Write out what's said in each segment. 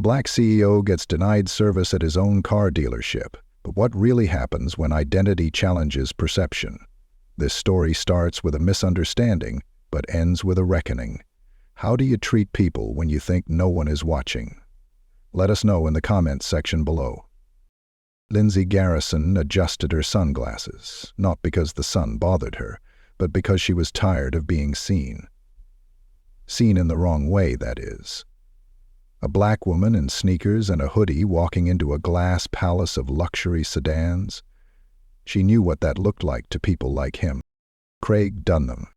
black CEO gets denied service at his own car dealership. But what really happens when identity challenges perception? This story starts with a misunderstanding, but ends with a reckoning. How do you treat people when you think no one is watching? Let us know in the comments section below. Lindsay Garrison adjusted her sunglasses, not because the sun bothered her, but because she was tired of being seen. Seen in the wrong way, that is. A black woman in sneakers and a hoodie walking into a glass palace of luxury sedans. She knew what that looked like to people like him. Craig Dunham.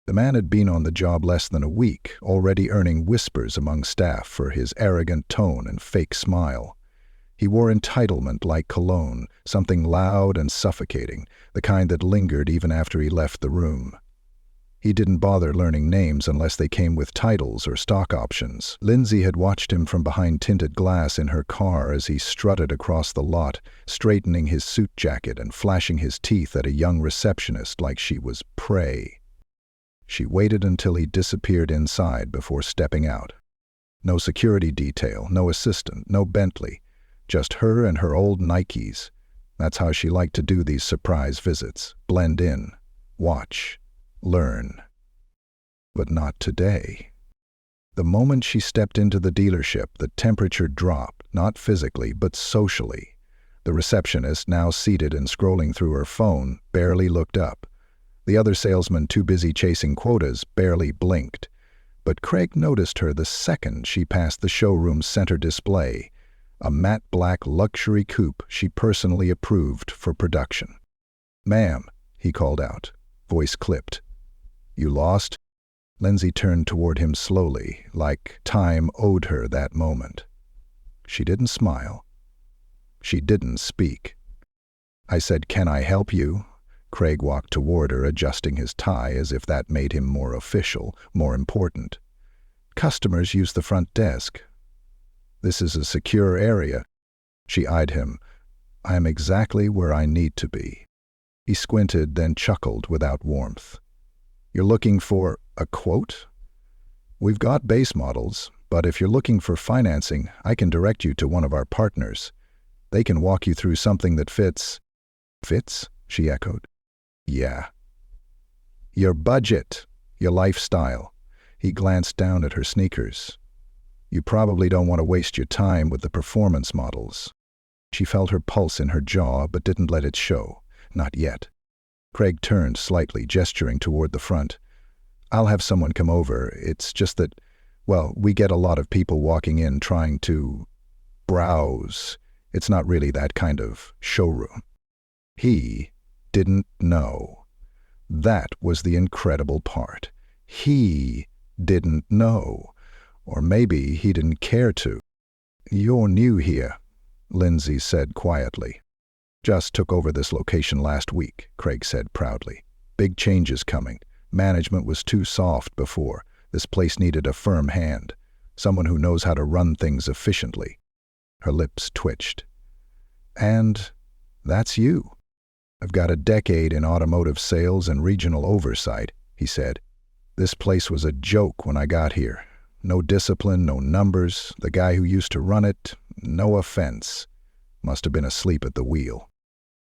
The man had been on the job less than a week, already earning whispers among staff for his arrogant tone and fake smile. He wore entitlement like cologne, something loud and suffocating, the kind that lingered even after he left the room. He didn't bother learning names unless they came with titles or stock options. Lindsay had watched him from behind tinted glass in her car as he strutted across the lot, straightening his suit jacket and flashing his teeth at a young receptionist like she was prey. She waited until he disappeared inside before stepping out. No security detail, no assistant, no Bentley. Just her and her old Nikes. That's how she liked to do these surprise visits. Blend in, watch, learn. But not today. The moment she stepped into the dealership, the temperature dropped, not physically, but socially. The receptionist, now seated and scrolling through her phone, barely looked up. The other salesman, too busy chasing quotas, barely blinked. But Craig noticed her the second she passed the showroom's center display, a matte black luxury coupe she personally approved for production. "Ma'am," he called out, voice clipped. "You lost?" Lindsay turned toward him slowly, like time owed her that moment. She didn't smile. She didn't speak. "I said, can I help you?" Craig walked toward her, adjusting his tie as if that made him more official, more important. "Customers use the front desk. This is a secure area." She eyed him. "I am exactly where I need to be." He squinted, then chuckled without warmth. "You're looking for a quote? We've got base models, but if you're looking for financing, I can direct you to one of our partners. They can walk you through something that fits." "Fits?" she echoed. "Yeah. Your budget, your lifestyle." He glanced down at her sneakers. "You probably don't want to waste your time with the performance models." She felt her pulse in her jaw, but didn't let it show. Not yet. Craig turned slightly, gesturing toward the front. "I'll have someone come over. It's just that, well, we get a lot of people walking in trying to browse. It's not really that kind of showroom." He didn't know. That was the incredible part. He didn't know. Or maybe he didn't care to. "You're new here," Lindsay said quietly. "Just took over this location last week," Craig said proudly. "Big changes coming. Management was too soft before. This place needed a firm hand. Someone who knows how to run things efficiently." Her lips twitched. "And that's you." "I've got a decade in automotive sales and regional oversight," he said. "This place was a joke when I got here. No discipline, no numbers. The guy who used to run it, no offense, must have been asleep at the wheel."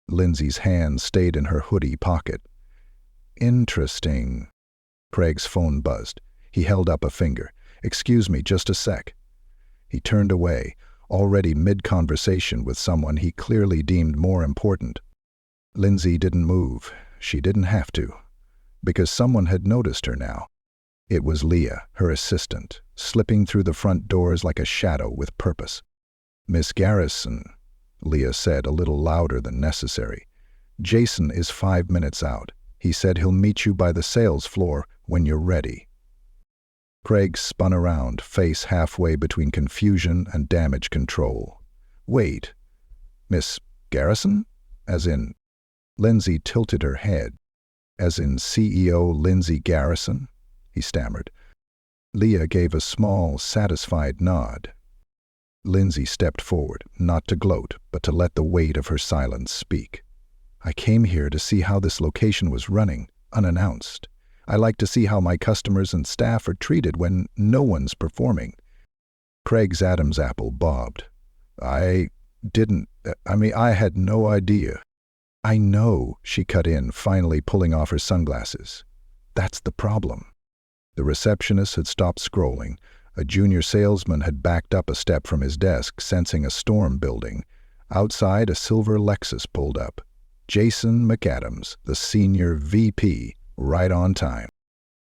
Lindsay's hand stayed in her hoodie pocket. "Interesting." Craig's phone buzzed. He held up a finger. "Excuse me, just a sec." He turned away, already mid-conversation with someone he clearly deemed more important. Lindsay didn't move. She didn't have to, because someone had noticed her now. It was Leah, her assistant, slipping through the front doors like a shadow with purpose. "Miss Garrison," Leah said a little louder than necessary. "Jason is 5 minutes out. He said he'll meet you by the sales floor when you're ready." Craig spun around, face halfway between confusion and damage control. "Wait, Miss Garrison? As in..." Lindsay tilted her head. "As in CEO Lindsay Garrison?" he stammered. Leah gave a small, satisfied nod. Lindsay stepped forward, not to gloat, but to let the weight of her silence speak. "I came here to see how this location was running, unannounced. I like to see how my customers and staff are treated when no one's performing. Craig's Adam's apple bobbed. I I had no idea. I know, she cut in, finally pulling off her sunglasses. That's the problem. The receptionist had stopped scrolling. A junior salesman had backed up a step from his desk, sensing a storm building. Outside, a silver Lexus pulled up. Jason McAdams, the senior VP, right on time.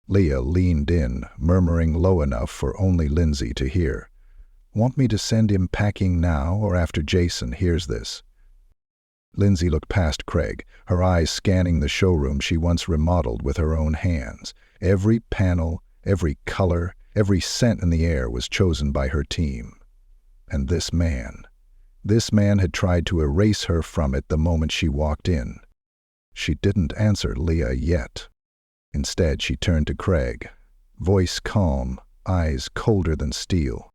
Leah leaned in, murmuring low enough for only Lindsay to hear. Want me to send him packing now or after Jason hears this? Lindsay looked past Craig, her eyes scanning the showroom she once remodeled with her own hands. Every panel, every color, every scent in the air was chosen by her team. And this man had tried to erase her from it the moment she walked in. She didn't answer Leah yet. Instead, she turned to Craig, voice calm, eyes colder than steel.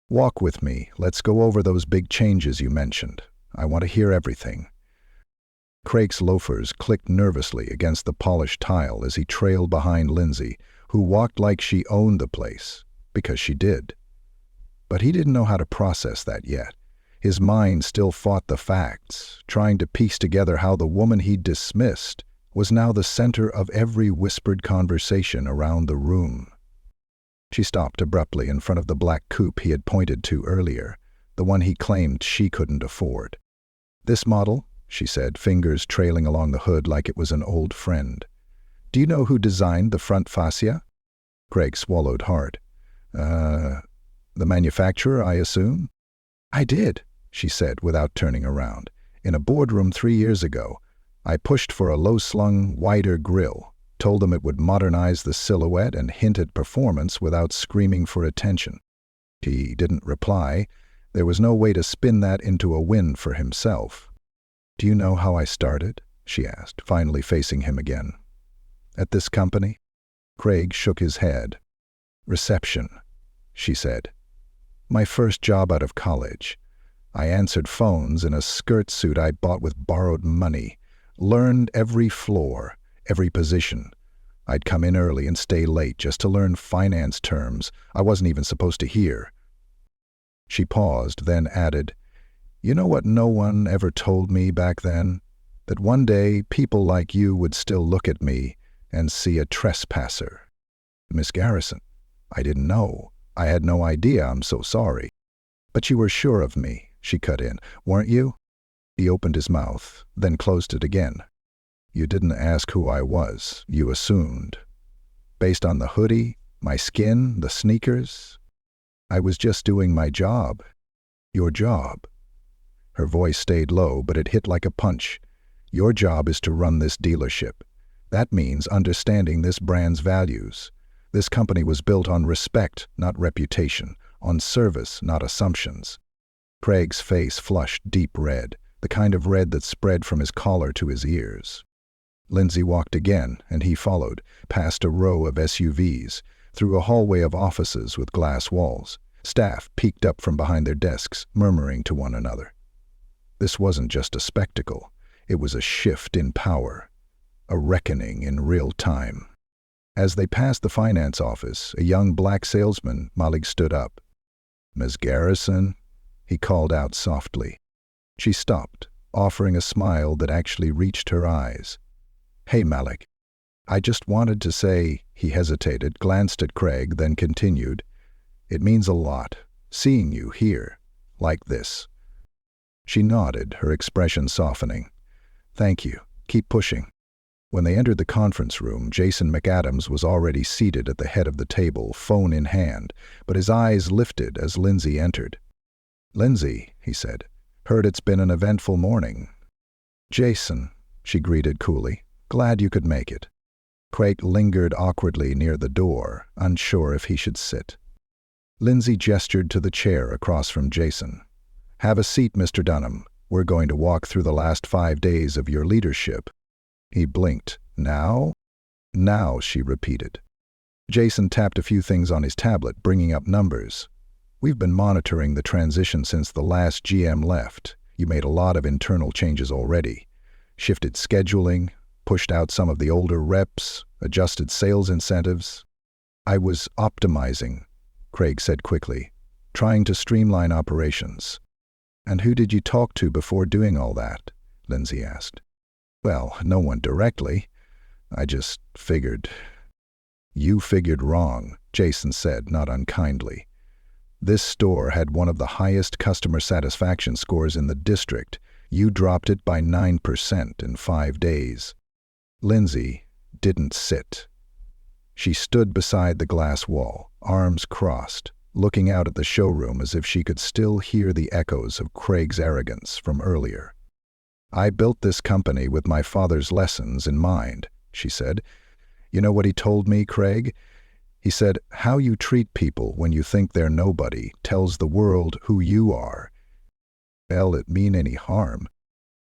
Walk with me. Let's go over those big changes you mentioned. I want to hear everything. Craig's loafers clicked nervously against the polished tile as he trailed behind Lindsay, who walked like she owned the place, because she did. But he didn't know how to process that yet. His mind still fought the facts, trying to piece together how the woman he'd dismissed was now the center of every whispered conversation around the room. She stopped abruptly in front of the black coupe he had pointed to earlier, the one he claimed she couldn't afford. This model, she said, fingers trailing along the hood like it was an old friend. Do you know who designed the front fascia? Craig swallowed hard. The manufacturer, I assume? I did, she said without turning around. In a boardroom 3 years ago, I pushed for a low-slung, wider grille, told them it would modernize the silhouette and hint at performance without screaming for attention. He didn't reply. There was no way to spin that into a win for himself. Do you know how I started? She asked, finally facing him again. At this company? Craig shook his head. Reception, she said. My first job out of college. I answered phones in a skirt suit I bought with borrowed money, learned every floor, every position. I'd come in early and stay late just to learn finance terms I wasn't even supposed to hear. She paused, then added, You know what no one ever told me back then? That one day people like you would still look at me and see a trespasser. Miss Garrison, I didn't know. I had no idea. I'm so sorry. But you were sure of me, she cut in, weren't you? He opened his mouth, then closed it again. You didn't ask who I was, you assumed. Based on the hoodie, my skin, the sneakers, I was just doing my job. Your job. Her voice stayed low, but it hit like a punch. Your job is to run this dealership. That means understanding this brand's values. This company was built on respect, not reputation, on service, not assumptions. Craig's face flushed deep red, the kind of red that spread from his collar to his ears. Lindsay walked again, and he followed, past a row of SUVs, through a hallway of offices with glass walls. Staff peeked up from behind their desks, murmuring to one another. This wasn't just a spectacle. It was a shift in power, a reckoning in real time. As they passed the finance office, a young black salesman, Malik, stood up. Miss Garrison, he called out softly. She stopped, offering a smile that actually reached her eyes. Hey, Malik. I just wanted to say, he hesitated, glanced at Craig, then continued. It means a lot, seeing you here, like this. She nodded, her expression softening. Thank you. Keep pushing. When they entered the conference room, Jason McAdams was already seated at the head of the table, phone in hand, but his eyes lifted as Lindsay entered. Lindsay, he said, heard it's been an eventful morning. Jason, she greeted coolly, glad you could make it. Craig lingered awkwardly near the door, unsure if he should sit. Lindsay gestured to the chair across from Jason. Have a seat, Mr. Dunham. We're going to walk through the last 5 days of your leadership. He blinked. Now? Now, she repeated. Jason tapped a few things on his tablet, bringing up numbers. We've been monitoring the transition since the last GM left. You made a lot of internal changes already. Shifted scheduling, pushed out some of the older reps, adjusted sales incentives. I was optimizing, Craig said quickly. trying to streamline operations. "And who did you talk to before doing all that?" Lindsay asked. "Well, no one directly. I just figured." "You figured wrong," Jason said, not unkindly. "This store had one of the highest customer satisfaction scores in the district. You dropped it by 9% in 5 days. Lindsay didn't sit. She stood beside the glass wall, arms crossed, looking out at the showroom as if she could still hear the echoes of Craig's arrogance from earlier. "I built this company with my father's lessons in mind," she said. "You know what he told me, Craig? He said, how you treat people when you think they're nobody tells the world who you are. Well, it mean any harm."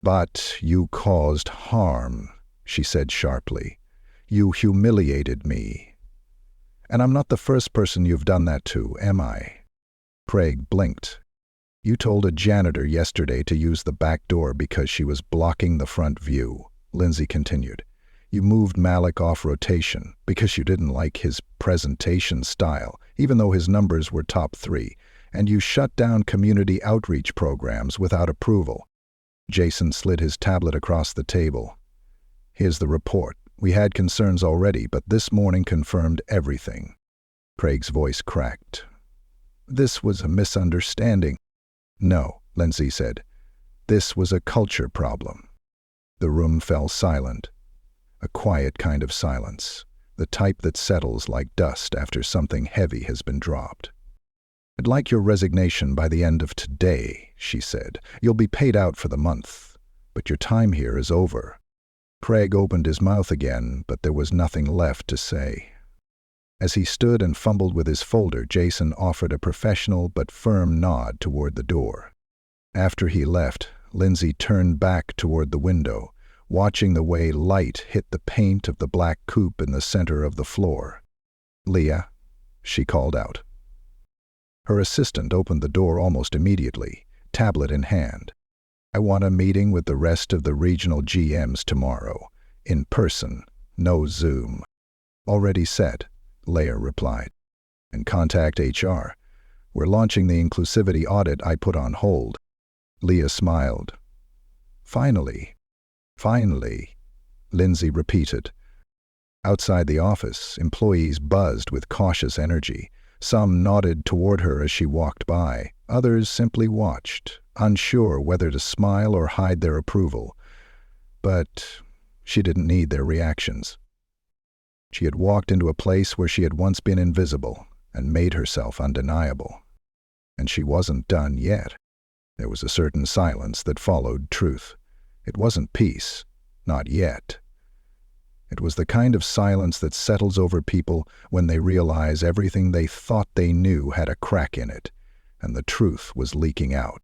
"But you caused harm," she said sharply. "You humiliated me. And I'm not the first person you've done that to, am I?" Craig blinked. "You told a janitor yesterday to use the back door because she was blocking the front view," Lindsay continued. "You moved Malik off rotation because you didn't like his presentation style, even though his numbers were top 3, and you shut down community outreach programs without approval." Jason slid his tablet across the table. "Here's the report. We had concerns already, but this morning confirmed everything." Craig's voice cracked. "This was a misunderstanding." "No," Lindsay said. "This was a culture problem." The room fell silent. A quiet kind of silence, the type that settles like dust after something heavy has been dropped. "I'd like your resignation by the end of today," she said. "You'll be paid out for the month, but your time here is over." Craig opened his mouth again, but there was nothing left to say. As he stood and fumbled with his folder, Jason offered a professional but firm nod toward the door. After he left, Lindsay turned back toward the window, watching the way light hit the paint of the black coupe in the center of the floor. "Leah," she called out. Her assistant opened the door almost immediately, tablet in hand. "I want a meeting with the rest of the regional GMs tomorrow, in person, no Zoom." "Already set," Leah replied. "And contact HR. We're launching the inclusivity audit I put on hold." Leah smiled. "Finally." "Finally," Lindsay repeated. Outside the office, employees buzzed with cautious energy. Some nodded toward her as she walked by. Others simply watched, unsure whether to smile or hide their approval. But she didn't need their reactions. She had walked into a place where she had once been invisible and made herself undeniable. And she wasn't done yet. There was a certain silence that followed truth. It wasn't peace, not yet. It was the kind of silence that settles over people when they realize everything they thought they knew had a crack in it, and the truth was leaking out.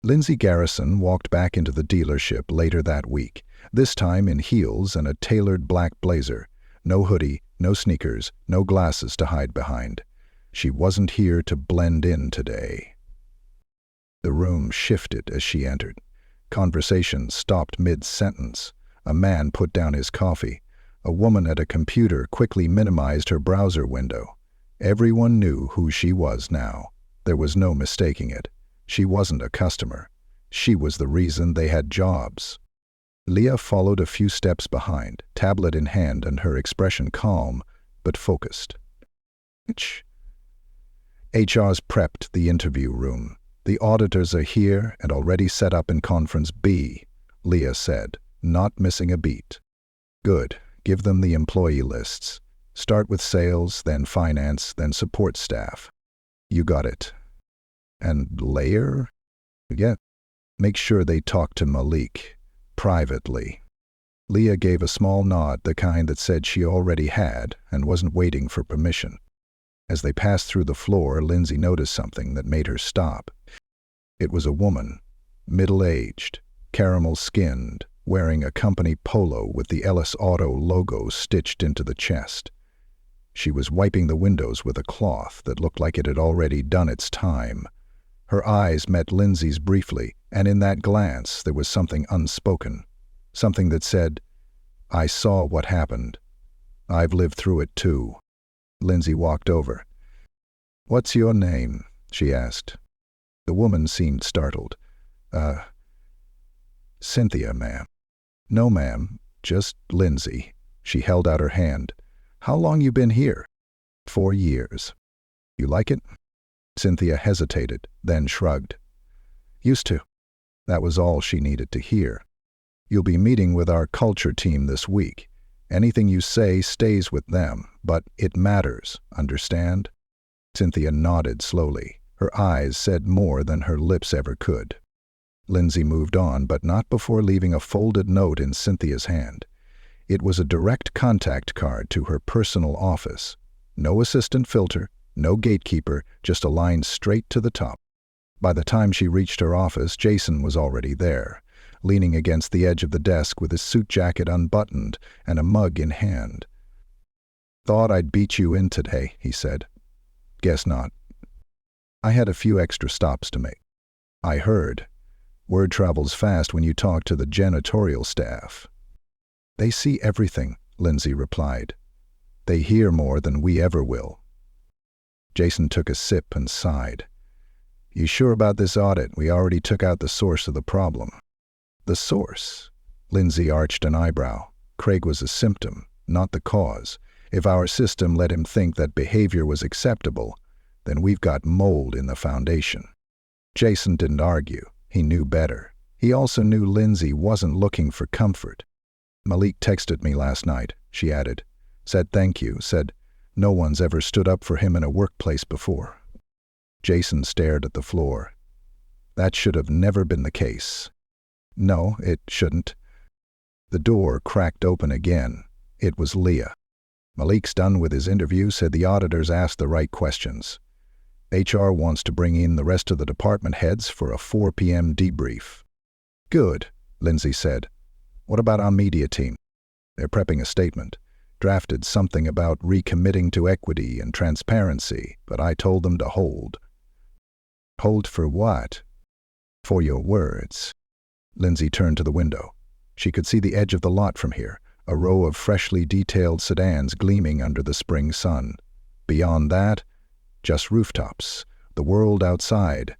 Lindsay Garrison walked back into the dealership later that week, this time in heels and a tailored black blazer. No hoodie, no sneakers, no glasses to hide behind. She wasn't here to blend in today. The room shifted as she entered. Conversation stopped mid-sentence. A man put down his coffee. A woman at a computer quickly minimized her browser window. Everyone knew who she was now. There was no mistaking it. She wasn't a customer. She was the reason they had jobs. Leah followed a few steps behind, tablet in hand and her expression calm but focused. HR's prepped the interview room. "The auditors are here and already set up in Conference B," Leah said, not missing a beat. "Good. Give them the employee lists. Start with sales, then finance, then support staff." "You got it." "And layer?" "Yeah. Make sure they talk to Malik. Privately." Leah gave a small nod, the kind that said she already had and wasn't waiting for permission. As they passed through the floor, Lindsay noticed something that made her stop. It was a woman, middle-aged, caramel-skinned, wearing a company polo with the Ellis Auto logo stitched into the chest. She was wiping the windows with a cloth that looked like it had already done its time. Her eyes met Lindsay's briefly, and in that glance there was something unspoken, something that said, "I saw what happened. I've lived through it too." Lindsay walked over. "What's your name?" she asked. The woman seemed startled. Cynthia, ma'am. No, ma'am, just Lindsay. She held out her hand. How long you been here? 4 years. You like it? Cynthia hesitated, then shrugged. Used to. That was all she needed to hear. You'll be meeting with our culture team this week. Anything you say stays with them, but it matters, understand? Cynthia nodded slowly. Her eyes said more than her lips ever could. Lindsay moved on, but not before leaving a folded note in Cynthia's hand. It was a direct contact card to her personal office. No assistant filter, no gatekeeper, just a line straight to the top. By the time she reached her office, Jason was already there, leaning against the edge of the desk with his suit jacket unbuttoned and a mug in hand. "Thought I'd beat you in today," he said. "Guess not. I had a few extra stops to make." "I heard. Word travels fast when you talk to the janitorial staff." "They see everything," Lindsay replied. "They hear more than we ever will." Jason took a sip and sighed. "You sure about this audit? We already took out the source of the problem." "The source?" Lindsay arched an eyebrow. "Craig was a symptom, not the cause. If our system let him think that behavior was acceptable, then we've got mold in the foundation." Jason didn't argue. He knew better. He also knew Lindsay wasn't looking for comfort. "Malik texted me last night," she added. "Said thank you, said no one's ever stood up for him in a workplace before." Jason stared at the floor. That should have never been the case. No, it shouldn't. The door cracked open again. It was Leah. "Malik's done with his interview, said the auditors asked the right questions. HR wants to bring in the rest of the department heads for a 4 p.m. debrief." "Good," Lindsay said. "What about our media team?" "They're prepping a statement. Drafted something about recommitting to equity and transparency, but I told them to hold." "Hold for what?" "For your words." Lindsay turned to the window. She could see the edge of the lot from here, a row of freshly detailed sedans gleaming under the spring sun. Beyond that, just rooftops, the world outside,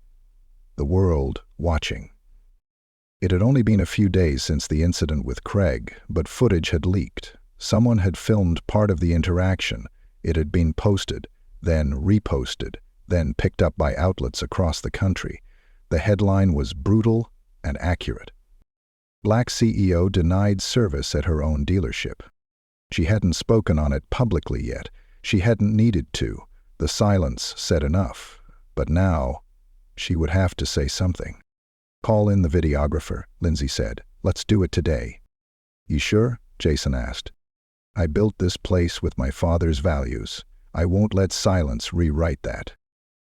the world watching. It had only been a few days since the incident with Craig, but footage had leaked. Someone had filmed part of the interaction. It had been posted, then reposted, then picked up by outlets across the country. The headline was brutal and accurate. Black CEO denied service at her own dealership. She hadn't spoken on it publicly yet. She hadn't needed to. The silence said enough. But now, she would have to say something. "Call in the videographer," Lindsay said. "Let's do it today." "You sure?" Jason asked. "I built this place with my father's values. I won't let silence rewrite that."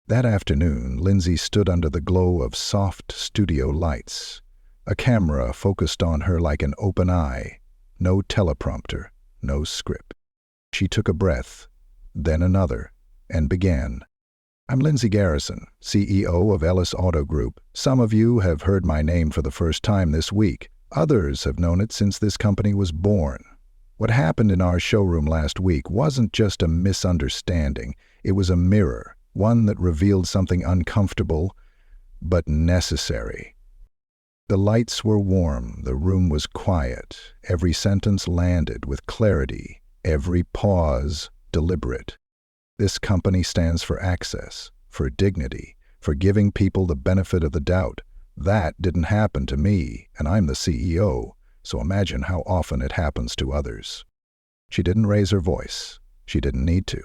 That afternoon, Lindsay stood under the glow of soft studio lights. A camera focused on her like an open eye. No teleprompter, no script. She took a breath, then another, and began. "I'm Lindsay Garrison, CEO of Ellis Auto Group. Some of you have heard my name for the first time this week. Others have known it since this company was born. What happened in our showroom last week wasn't just a misunderstanding. It was a mirror, one that revealed something uncomfortable, but necessary." The lights were warm, the room was quiet, every sentence landed with clarity, every pause deliberate. This company stands for access, for dignity, for giving people the benefit of the doubt. That didn't happen to me, and I'm the CEO, so imagine how often it happens to others. She didn't raise her voice. She didn't need to.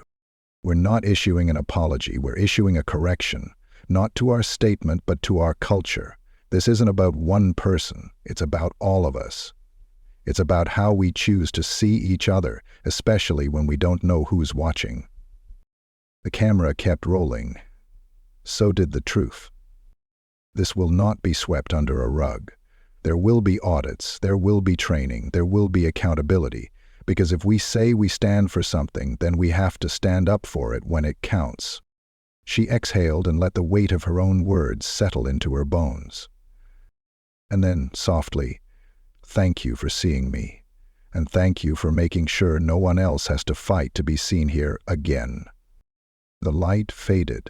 "We're not issuing an apology, we're issuing a correction, not to our statement but to our culture. This isn't about one person, it's about all of us. It's about how we choose to see each other, especially when we don't know who's watching." The camera kept rolling. So did the truth. This will not be swept under a rug. There will be audits, there will be training, there will be accountability, because if we say we stand for something, then we have to stand up for it when it counts. She exhaled and let the weight of her own words settle into her bones. And then, softly, "Thank you for seeing me, and thank you for making sure no one else has to fight to be seen here again." The light faded.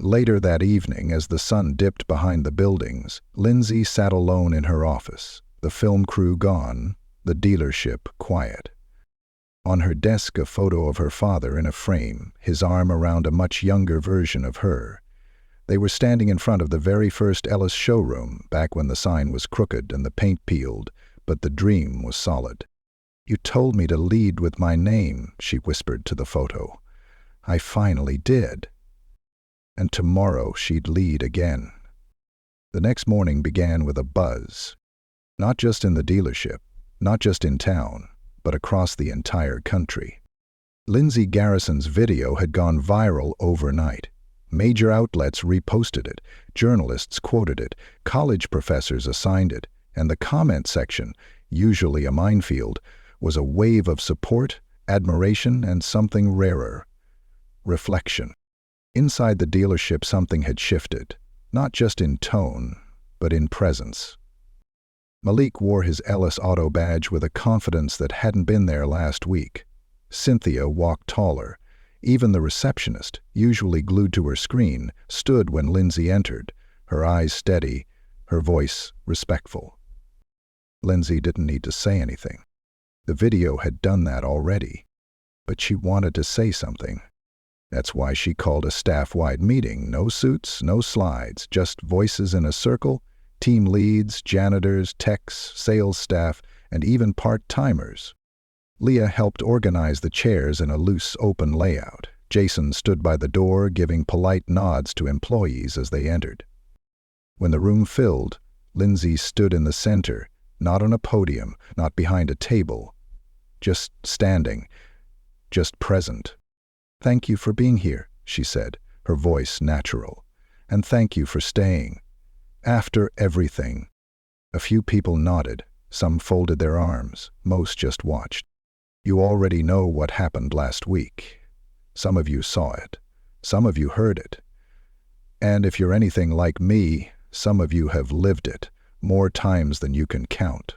Later that evening, as the sun dipped behind the buildings, Lindsay sat alone in her office, the film crew gone, the dealership quiet. On her desk, a photo of her father in a frame, his arm around a much younger version of her. They were standing in front of the very first Ellis showroom, back when the sign was crooked and the paint peeled, but the dream was solid. "You told me to lead with my name," she whispered to the photo. "I finally did." And tomorrow she'd lead again. The next morning began with a buzz. Not just in the dealership, not just in town, but across the entire country. Lindsay Garrison's video had gone viral overnight. Major outlets reposted it, journalists quoted it, college professors assigned it, and the comment section, usually a minefield, was a wave of support, admiration, and something rarer: reflection. Inside the dealership something had shifted, not just in tone, but in presence. Malik wore his Ellis Auto badge with a confidence that hadn't been there last week. Cynthia walked taller. Even the receptionist, usually glued to her screen, stood when Lindsay entered, her eyes steady, her voice respectful. Lindsay didn't need to say anything. The video had done that already. But she wanted to say something. That's why she called a staff-wide meeting. No suits, no slides, just voices in a circle, team leads, janitors, techs, sales staff, and even part-timers. Leah helped organize the chairs in a loose, open layout. Jason stood by the door, giving polite nods to employees as they entered. When the room filled, Lindsay stood in the center, not on a podium, not behind a table, just standing, just present. "Thank you for being here," she said, her voice natural. "And thank you for staying. After everything." A few people nodded, some folded their arms, most just watched. "You already know what happened last week. Some of you saw it. Some of you heard it. And if you're anything like me, some of you have lived it, more times than you can count."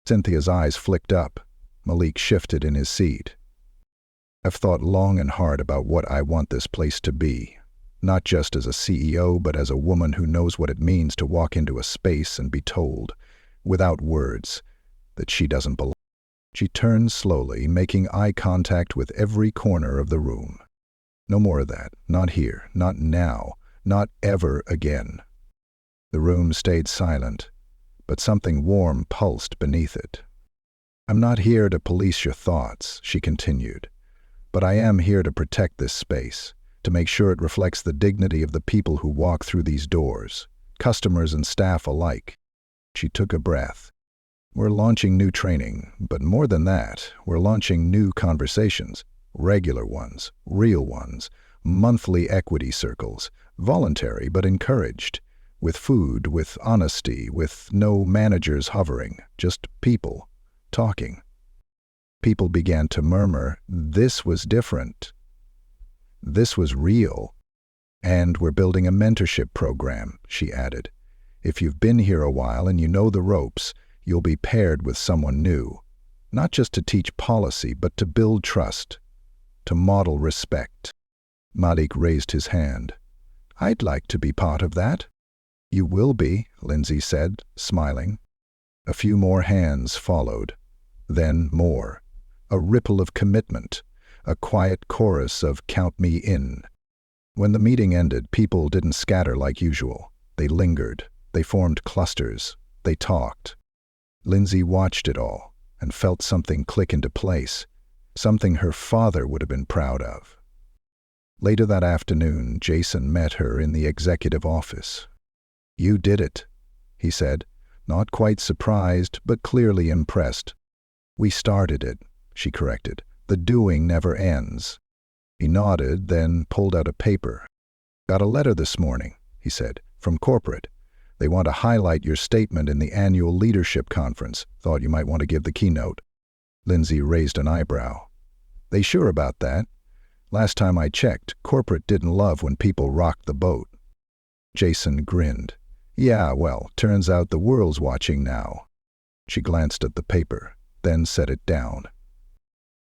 Cynthia's eyes flicked up. Malik shifted in his seat. "I've thought long and hard about what I want this place to be, not just as a CEO, but as a woman who knows what it means to walk into a space and be told, without words, that she doesn't belong." She turned slowly, making eye contact with every corner of the room. "No more of that. Not here. Not now. Not ever again." The room stayed silent, but something warm pulsed beneath it. "I'm not here to police your thoughts," she continued, "but I am here to protect this space, to make sure it reflects the dignity of the people who walk through these doors, customers and staff alike." She took a breath. "We're launching new training, but more than that, we're launching new conversations, regular ones, real ones, monthly equity circles, voluntary but encouraged, with food, with honesty, with no managers hovering, just people, talking." People began to murmur, "This was different. This was real." "And we're building a mentorship program," she added. "If you've been here a while and you know the ropes, you'll be paired with someone new, not just to teach policy, but to build trust, to model respect." Malik raised his hand. "I'd like to be part of that." "You will be," Lindsay said, smiling. A few more hands followed, then more. A ripple of commitment, a quiet chorus of "count me in." When the meeting ended, people didn't scatter like usual. They lingered, they formed clusters, they talked. Lindsay watched it all and felt something click into place, something her father would have been proud of. Later that afternoon, Jason met her in the executive office. "You did it," he said, not quite surprised, but clearly impressed. "We started it," she corrected. "The doing never ends." He nodded, then pulled out a paper. "Got a letter this morning," he said, "from corporate. They want to highlight your statement in the annual leadership conference. Thought you might want to give the keynote." Lindsay raised an eyebrow. "They sure about that? Last time I checked, corporate didn't love when people rocked the boat." Jason grinned. "Yeah, well, turns out the world's watching now." She glanced at the paper, then set it down.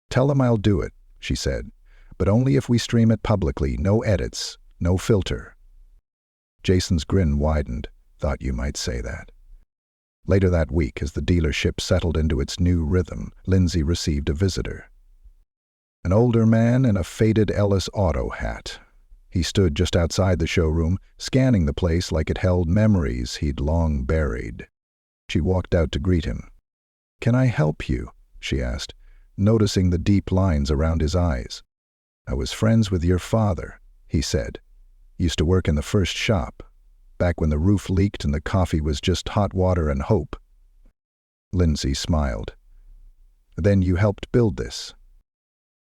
"Tell them I'll do it," she said, "but only if we stream it publicly, no edits, no filter. Jason's grin widened. Thought you might say that. Later that week, as the dealership settled into its new rhythm, Lindsay received a visitor. An older man in a faded Ellis Auto hat. He stood just outside the showroom, scanning the place like it held memories he'd long buried. She walked out to greet him. "Can I help you?" she asked, noticing the deep lines around his eyes. "I was friends with your father," he said. "Used to work in the first shop, back when the roof leaked and the coffee was just hot water and hope." Lindsay smiled. "Then you helped build this?"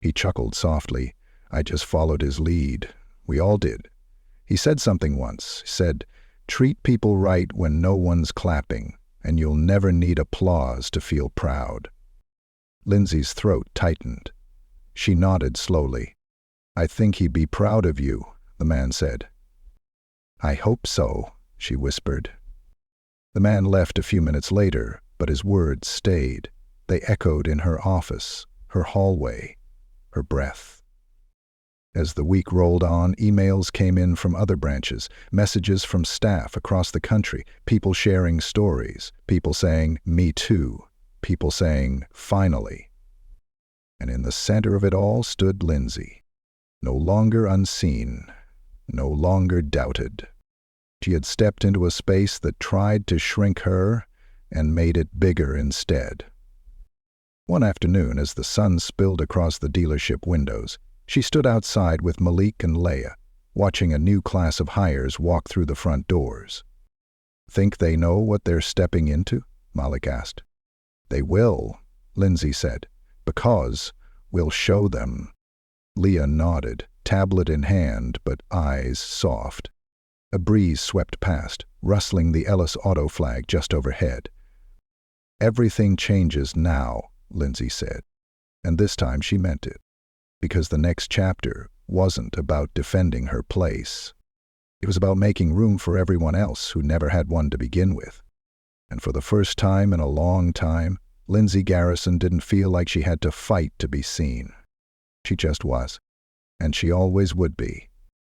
He chuckled softly. "I just followed his lead. We all did. He said something once. Said, 'Treat people right when no one's clapping, and you'll never need applause to feel proud.'" Lindsay's throat tightened. She nodded slowly. "I think he'd be proud of you," the man said. "I hope so," she whispered. The man left a few minutes later, but his words stayed. They echoed in her office, her hallway, her breath. As the week rolled on, emails came in from other branches, messages from staff across the country, people sharing stories, people saying, "Me too," people saying, "Finally." And in the center of it all stood Lindsay, no longer unseen, no longer doubted. She had stepped into a space that tried to shrink her and made it bigger instead. One afternoon, as the sun spilled across the dealership windows, she stood outside with Malik and Leia, watching a new class of hires walk through the front doors. "Think they know what they're stepping into?" Malik asked. "They will," Lindsay said, "because we'll show them." Leia nodded, tablet in hand, but eyes soft. A breeze swept past, rustling the Ellis Auto flag just overhead. "Everything changes now," Lindsay said, and this time she meant it, because the next chapter wasn't about defending her place. It was about making room for everyone else who never had one to begin with. And for the first time in a long time, Lindsay Garrison didn't feel like she had to fight to be seen. She just was, and she always would be.